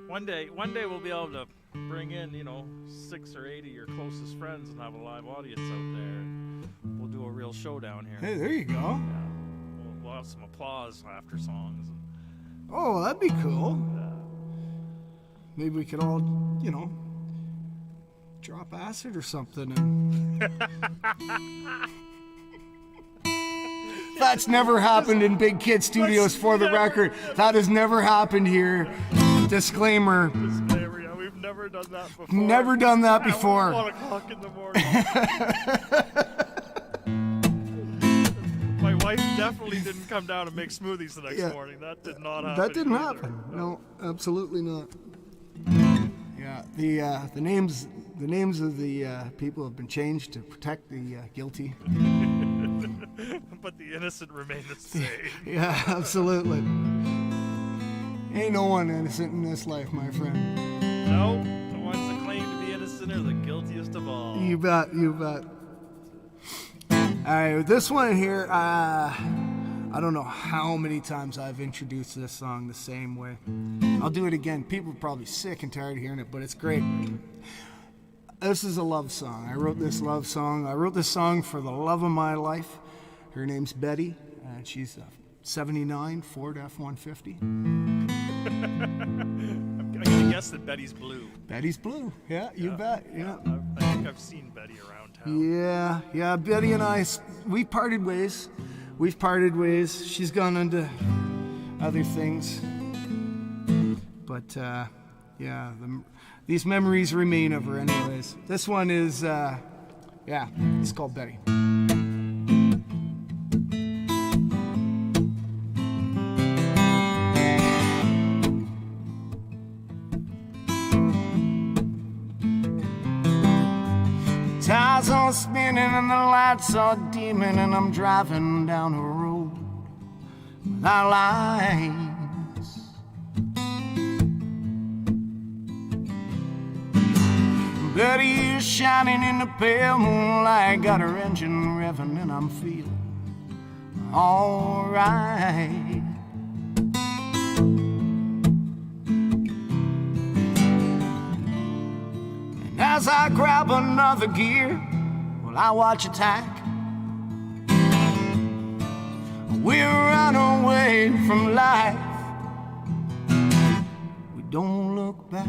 one day we'll be able to bring in, you know, 6 or 8 of your closest friends and have a live audience out there. And we'll do a real showdown here. Hey, there you go. Yeah. We'll have some applause after songs. Oh, that'd be cool. Yeah. Maybe we could all, you know, drop acid or something. And that's never happened in Big Kid Studios, for the record. That has never happened here. Disclaimer. Disclaimer, yeah, we've never done that before. Never done that before. 1 o'clock in the morning. My wife definitely didn't come down and make smoothies the next morning. That did not happen. That didn't either. happen. No, absolutely not. Yeah, the names of the people have been changed to protect the guilty. But the innocent remain the same. Yeah, absolutely. Ain't no one innocent in this life, my friend. No, the ones that claim to be innocent are the guiltiest of all. You bet, you bet. All right, this one here, I don't know how many times I've introduced this song the same way. I'll do it again. People are probably sick and tired of hearing it, but it's great. This is a love song. I wrote this love song. I wrote this song for the love of my life. Her name's Betty, and she's a 79 Ford F-150. I'm gonna guess that Betty's blue. Betty's blue. Yeah, you bet. Yeah. I think I've seen Betty around town. Yeah. Betty and I, we parted ways. We've parted ways. She's gone into other things. But, these memories remain of her anyways. This one is, it's called Betty. Tires are spinning and the lights are dimming, and I'm driving down a road without lights. Betty is shining in the pale moonlight, got her engine revving, and I'm feeling alright. As I grab another gear, well, I watch her tack. We run away from life. We don't look back.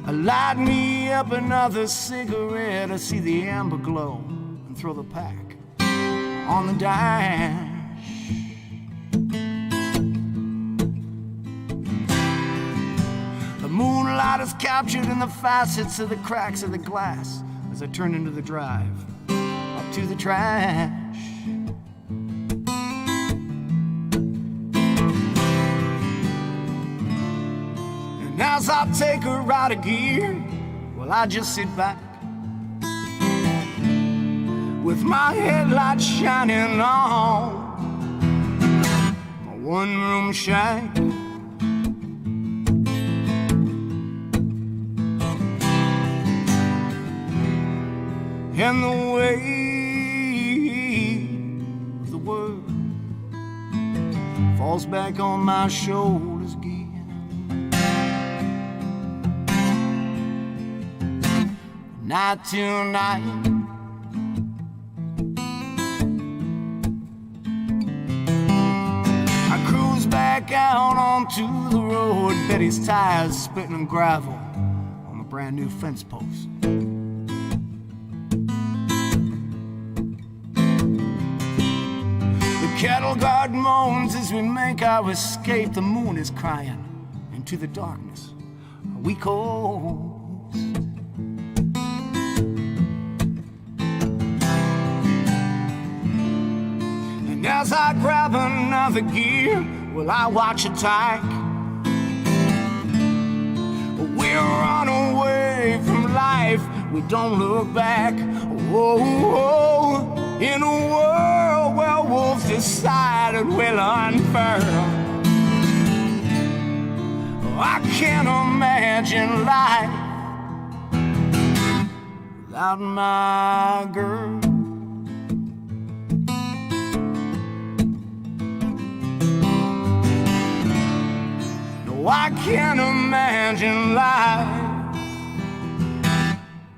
I light me up another cigarette. I see the amber glow and throw the pack on the dash. Moonlight is captured in the facets of the cracks of the glass as I turn into the drive, up to the trash. And as I take her out of gear, well, I just sit back with my headlights shining on my one-room shack. And the weight of the world falls back on my shoulders again. Night till night, I cruise back out onto the road. Betty's tires spitting gravel on the brand new fence post. Cattle guard moans as we make our escape. The moon is crying into the darkness. We coast. And as I grab another gear, well, I watch it tack. We run away from life. We don't look back. Oh, in a world where wolves decided will unfurl, I can't imagine life without my girl. No, I can't imagine life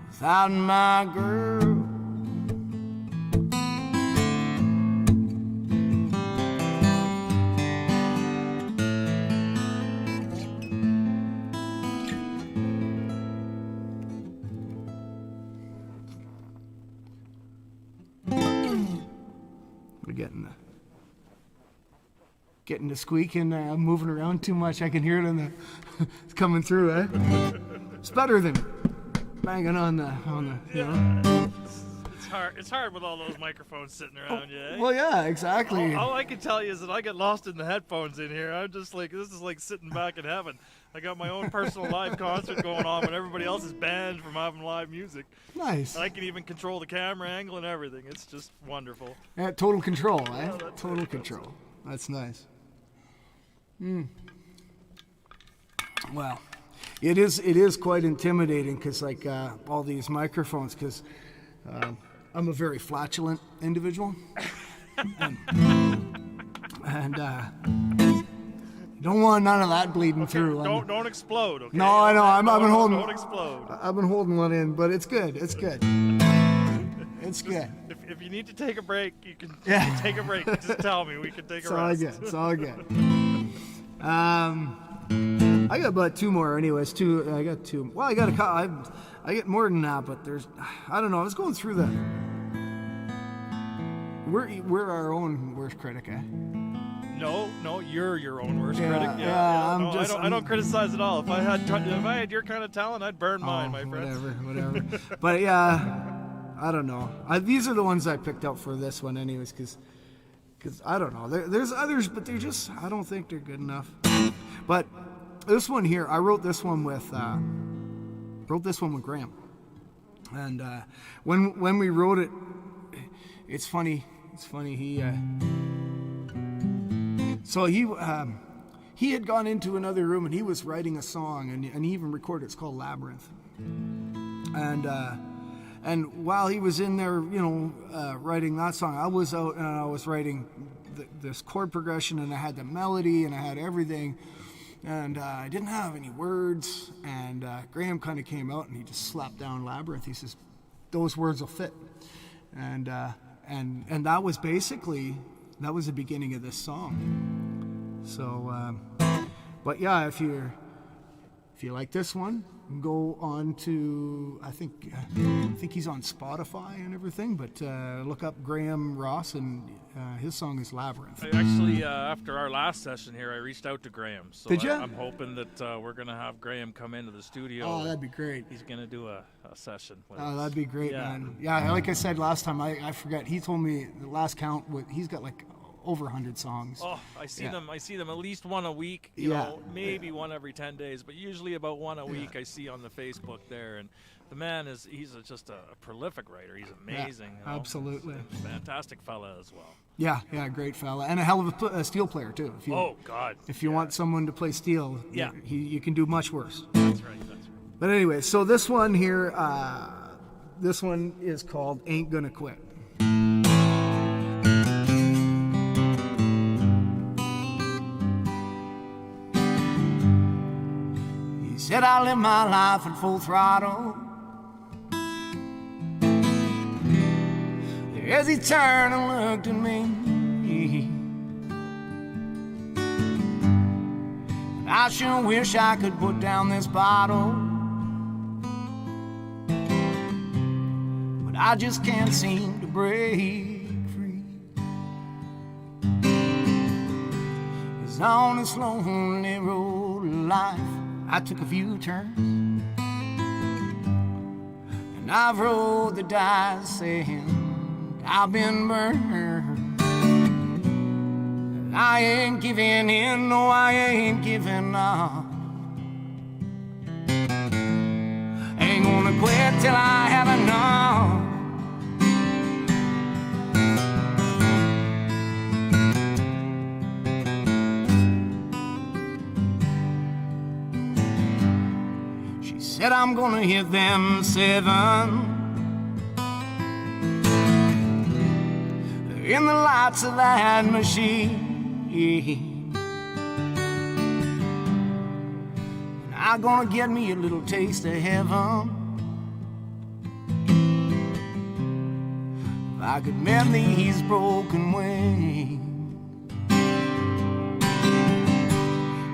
without my girl. Getting the squeaking, moving around too much. I can hear it in the. It's coming through, eh? It's better than banging on the. You know. It's hard. It's hard with all those microphones sitting around you. Eh? Well, yeah, exactly. All I can tell you is that I get lost in the headphones in here. I'm just like, this is like sitting back in heaven. I got my own personal live concert going on when everybody else is banned from having live music. Nice. And I can even control the camera angle and everything. It's just wonderful. Yeah, total control, eh? Yeah, Total control. That's nice. Well, it is quite intimidating because like all these microphones, because I'm a very flatulent individual, and don't want none of that bleeding through. Don't explode. Okay? No, I know. I've been holding. Don't explode. I've been holding one in, but it's good. It's good. It's good. If you need to take a break, you can Yeah. take a break. Just tell me. We can take It's a all rest. good. It's all good. I got about two more, anyways. I got two. Well, I got a couple. I get more than that, but there's. I don't know. I was going through the. We're our own worst critic, eh? No, you're your own worst Yeah, critic. yeah, No, I don't criticize at all. If I had your kind of talent, I'd burn mine, my friend. Whatever. But yeah, I don't know. These are the ones I picked out for this one, anyways, because I don't know. There's others, but they're just. I don't think they're good enough. But this one here, I wrote this one with Graham, and when we wrote it, it's funny. He had gone into another room and he was writing a song, and he even recorded. It's called Labyrinth, and while he was in there, writing that song, I was out and I was writing this chord progression, and I had the melody and I had everything. And I didn't have any words, and Graham kind of came out and he just slapped down Labyrinth. He says, "Those words will fit," and that was basically the beginning of this song. So, but yeah, if you like this one, go on to I think he's on Spotify and everything. But look up Graham Ross, and his song is Labyrinth. Actually, after our last session here, I reached out to Graham. So Did ya? I'm hoping that we're going to have Graham come into the studio. Oh, that'd be great. He's going to do a session with us. Oh, that'd be great, Yeah. man. Yeah, like I said last time, I forget. He told me the last count. He's got like over 100 songs. Oh, I see Yeah. them. I see them at least one a week. Yeah. Maybe one every 10 days, but usually about one a week. I see on the Facebook there, and the man he's just a prolific writer. He's amazing. Yeah, absolutely. He's a fantastic fella as well. Yeah, great fella, and a hell of a steel player too. Oh God. If you want someone to play steel, Yeah. you can do much worse. That's right. But anyway, so this one here, this one is called "Ain't Gonna Quit." He said, "I live my life at full throttle." As he turned and looked at me, I sure wish I could put down this bottle, but I just can't seem to break free. 'Cause on this lonely road of life, I took a few turns, and I've rolled the dice saying I've been burned. I ain't giving in, no, I ain't giving up. Ain't gonna quit till I have enough. She said, "I'm gonna hit them 7. in the lights of that machine. And I'm gonna get me a little taste of heaven. If I could mend these broken wings.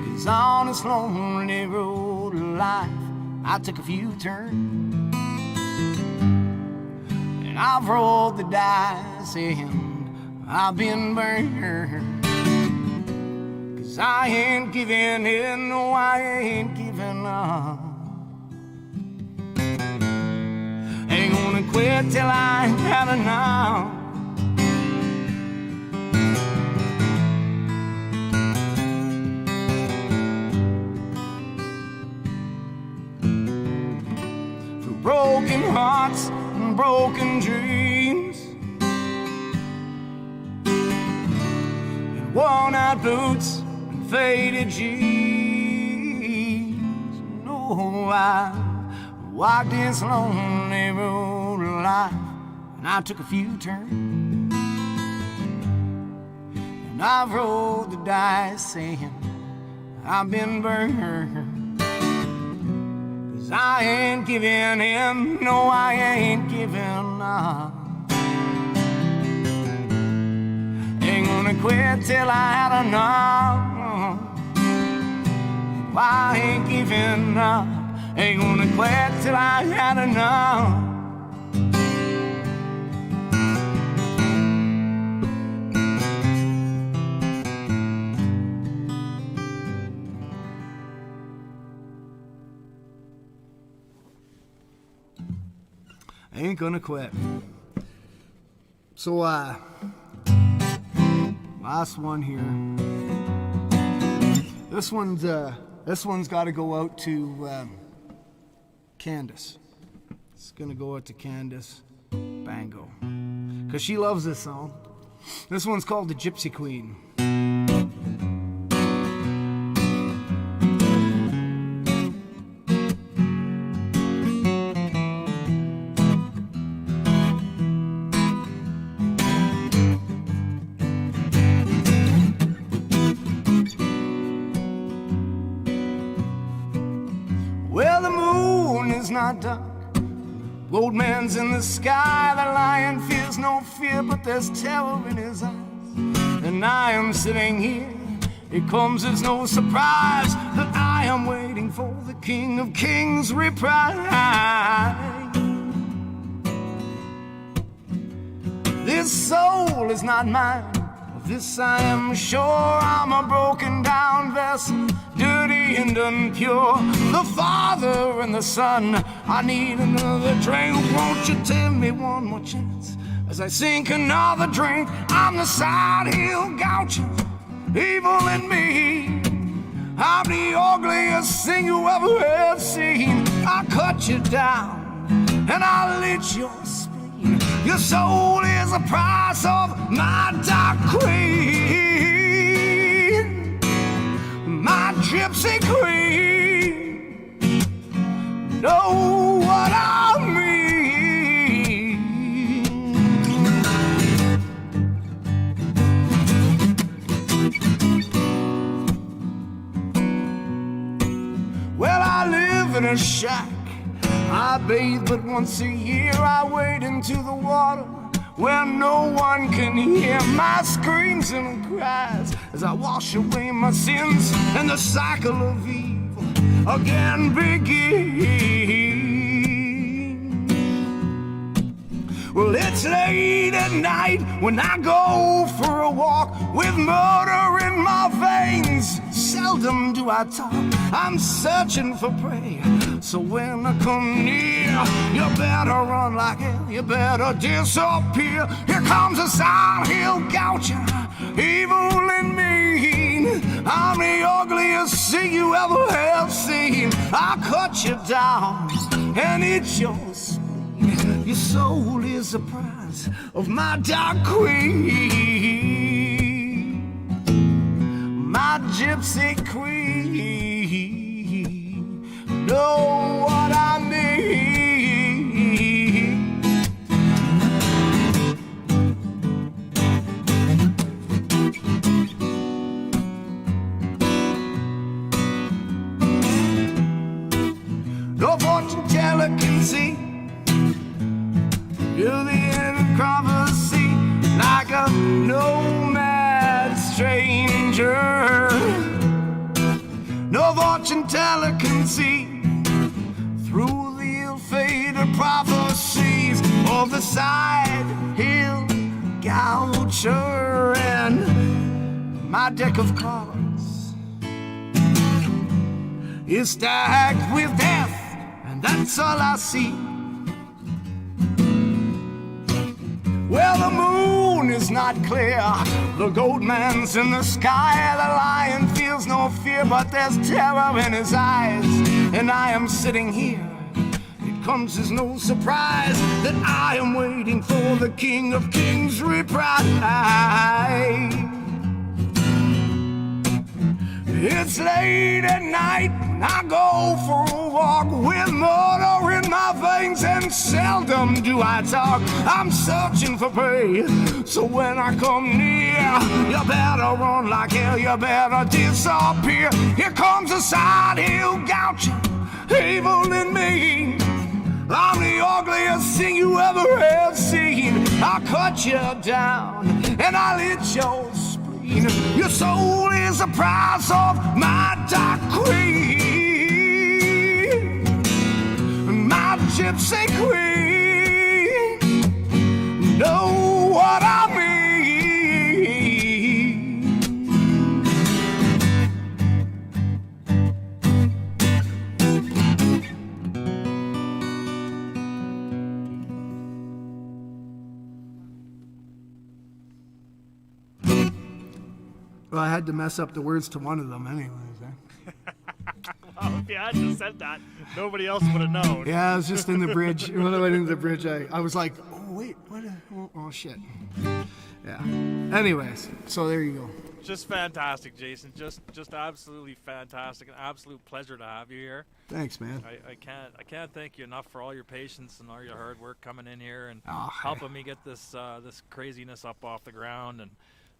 'Cause on this lonely road of life, I took a few turns, and I've rolled the dice and I've been burned. 'Cause I ain't giving in, no, I ain't giving up. Ain't gonna quit till I had enough. For broken hearts and broken dreams, and worn out boots and faded jeans. No, I walked this lonely road of life, and I took a few turns, and I've rolled the dice saying I've been burned. 'Cause I ain't giving in, no, I ain't giving up. Ain't gonna quit till I had enough. I ain't giving up. Ain't gonna quit till I had enough. Ain't gonna quit. So, last one here. This one's got to go out to Candace. It's gonna go out to Candace Bango, 'cause she loves this song. This one's called The Gypsy Queen. Well, the moon is not dark, old man's in the sky. The lion feels no fear, but there's terror in his eyes. And I am sitting here, it comes as no surprise that I am waiting for the King of Kings' reply. This soul is not mine, of this I am sure. I'm a broken down vessel, dirty and impure. The Father and the Son, I need another drink. Won't you give me one more chance as I sink another drink? I'm the side hill goucher, evil in me. I'm the ugliest thing you ever have seen. I cut you down and I lit your spleen. Your soul is the price of my dark queen, my gypsy queen. Know what I mean? Well, I live in a shack, I bathe but once a year. I wade into the water where no one can hear my screams and cries as I wash away my sins, and the cycle of evil again begins. Well, it's late at night when I go for a walk with murder in my veins. Seldom do I talk, I'm searching for prey. So when I come near, you better run like hell, you better disappear. Here comes a side hill goucher, evil and mean. I'm the ugliest thing you ever have seen. I cut you down and it's your spleen. Your soul is the prize of my dark queen, my gypsy queen. Know what I mean? danger. No fortune teller can see through the ill-fated prophecies of the side hill goucher. And my deck of cards is stacked with death, and that's all I see. Well, the moon is not clear, the goat man's in the sky, the lion feels no fear, but there's terror in his eyes, and I am sitting here. It comes as no surprise that I am waiting for the King of Kings' reprise. It's late at night, and I go for a walk with murder in my veins, and seldom do I talk. I'm searching for prey, so when I come near, you better run like hell, you better disappear. Here comes a side hill goucher, evil in me. I'm the ugliest thing you ever have seen. I'll cut you down, and I'll hit your spleen. Your soul is the prize of my dark queen, my gypsy queen. Know what I mean? Well, I had to mess up the words to one of them anyways. Well, if you hadn't said that, nobody else would have known. Yeah, I was just in the bridge. When I went into the bridge, I was like, oh, wait, what? Oh, shit. Yeah. Anyways, so there you go. Just fantastic, Jason. Just absolutely fantastic. An absolute pleasure to have you here. Thanks, man. I can't thank you enough for all your patience and all your hard work coming in here and Oh, helping me get this this craziness up off the ground. And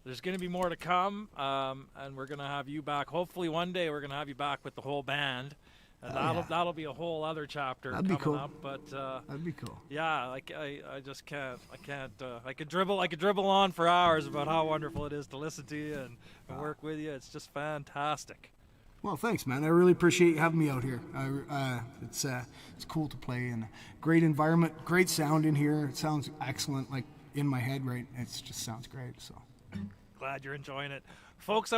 there's going to be more to come, and we're going to have you back. Hopefully one day we're going to have you back with the whole band, and that'll be a whole other chapter That'd be coming cool. up. But That'd be cool. yeah, like I just can't. I could dribble on for hours about how wonderful it is to listen to you and work with you. It's just fantastic. Well, thanks, man. I really appreciate you having me out here. It's cool to play in. Great environment, great sound in here. It sounds excellent, like in my head, right? It just sounds great. So Glad you're enjoying it, folks.